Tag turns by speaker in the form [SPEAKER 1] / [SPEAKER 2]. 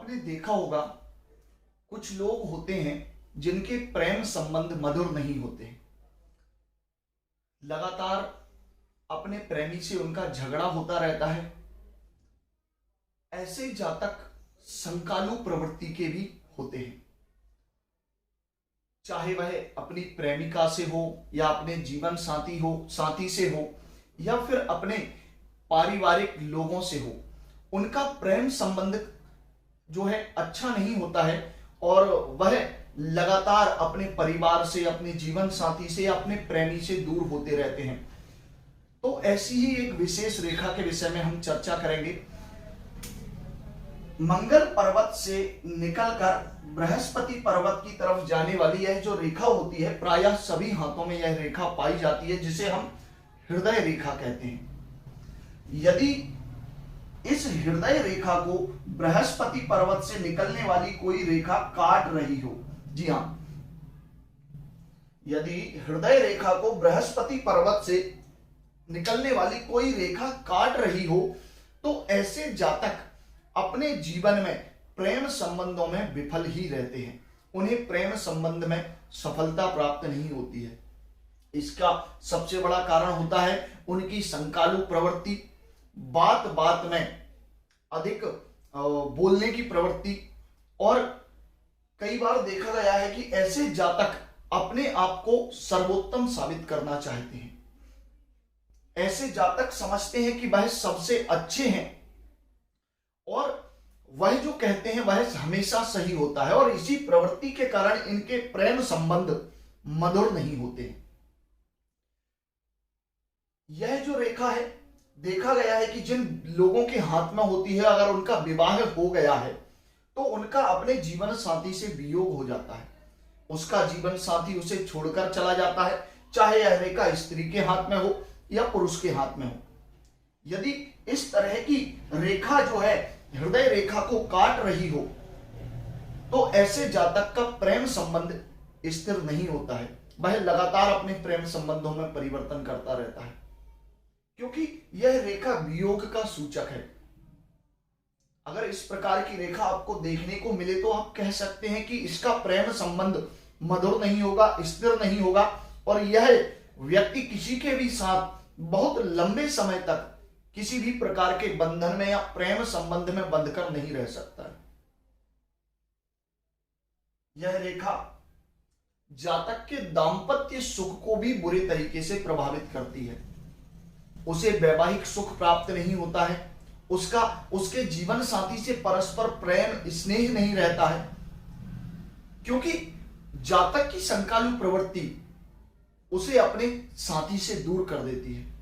[SPEAKER 1] आपने देखा होगा कुछ लोग होते हैं जिनके प्रेम संबंध मधुर नहीं होते। लगातार अपने प्रेमी से उनका झगड़ा होता रहता है। ऐसे जातक संकालु प्रवृत्ति के भी होते हैं, चाहे वह अपनी प्रेमिका से हो या अपने जीवन साथी से हो या फिर अपने पारिवारिक लोगों से हो। उनका प्रेम संबंध जो है अच्छा नहीं होता है और वह लगातार अपने परिवार से, अपने जीवन साथी से या अपने प्रेमी से दूर होते रहते हैं। तो ऐसी ही एक विशेष रेखा के विषय में हम चर्चा करेंगे। मंगल पर्वत से निकलकर बृहस्पति पर्वत की तरफ जाने वाली यह जो रेखा होती है, प्रायः सभी हाथों में यह रेखा पाई जाती है, जिसे हम हृदय रेखा कहते हैं। यदि इस हृदय रेखा को बृहस्पति पर्वत से निकलने वाली कोई रेखा काट रही हो, जी हां, यदि हृदय रेखा को बृहस्पति पर्वत से निकलने वाली कोई रेखा काट रही हो, तो ऐसे जातक अपने जीवन में प्रेम संबंधों में विफल ही रहते हैं। उन्हें प्रेम संबंध में सफलता प्राप्त नहीं होती है। इसका सबसे बड़ा कारण होता है उनकी संकालु प्रवृत्ति, बात बात में अधिक बोलने की प्रवृत्ति। और कई बार देखा गया है कि ऐसे जातक अपने आप को सर्वोत्तम साबित करना चाहते हैं। ऐसे जातक समझते हैं कि वह सबसे अच्छे हैं और वह जो कहते हैं वह हमेशा सही होता है, और इसी प्रवृत्ति के कारण इनके प्रेम संबंध मधुर नहीं होते हैं। यह जो रेखा है, देखा गया है कि जिन लोगों के हाथ में होती है, अगर उनका विवाह हो गया है तो उनका अपने जीवन साथी से वियोग हो जाता है। उसका जीवन साथी उसे छोड़कर चला जाता है, चाहे यह रेखा स्त्री के हाथ में हो या पुरुष के हाथ में हो। यदि इस तरह की रेखा जो है हृदय रेखा को काट रही हो, तो ऐसे जातक का प्रेम संबंध स्थिर नहीं होता है। वह लगातार अपने प्रेम संबंधों में परिवर्तन करता रहता है, क्योंकि यह रेखा वियोग का सूचक है। अगर इस प्रकार की रेखा आपको देखने को मिले तो आप कह सकते हैं कि इसका प्रेम संबंध मधुर नहीं होगा, स्थिर नहीं होगा, और यह व्यक्ति किसी के भी साथ बहुत लंबे समय तक किसी भी प्रकार के बंधन में या प्रेम संबंध में बंधकर नहीं रह सकता है। यह रेखा जातक के दांपत्य सुख को भी बुरे तरीके से प्रभावित करती है। उसे वैवाहिक सुख प्राप्त नहीं होता है, उसके जीवन साथी से परस्पर प्रेम स्नेह नहीं रहता है, क्योंकि जातक की संकालु प्रवृत्ति उसे अपने साथी से दूर कर देती है।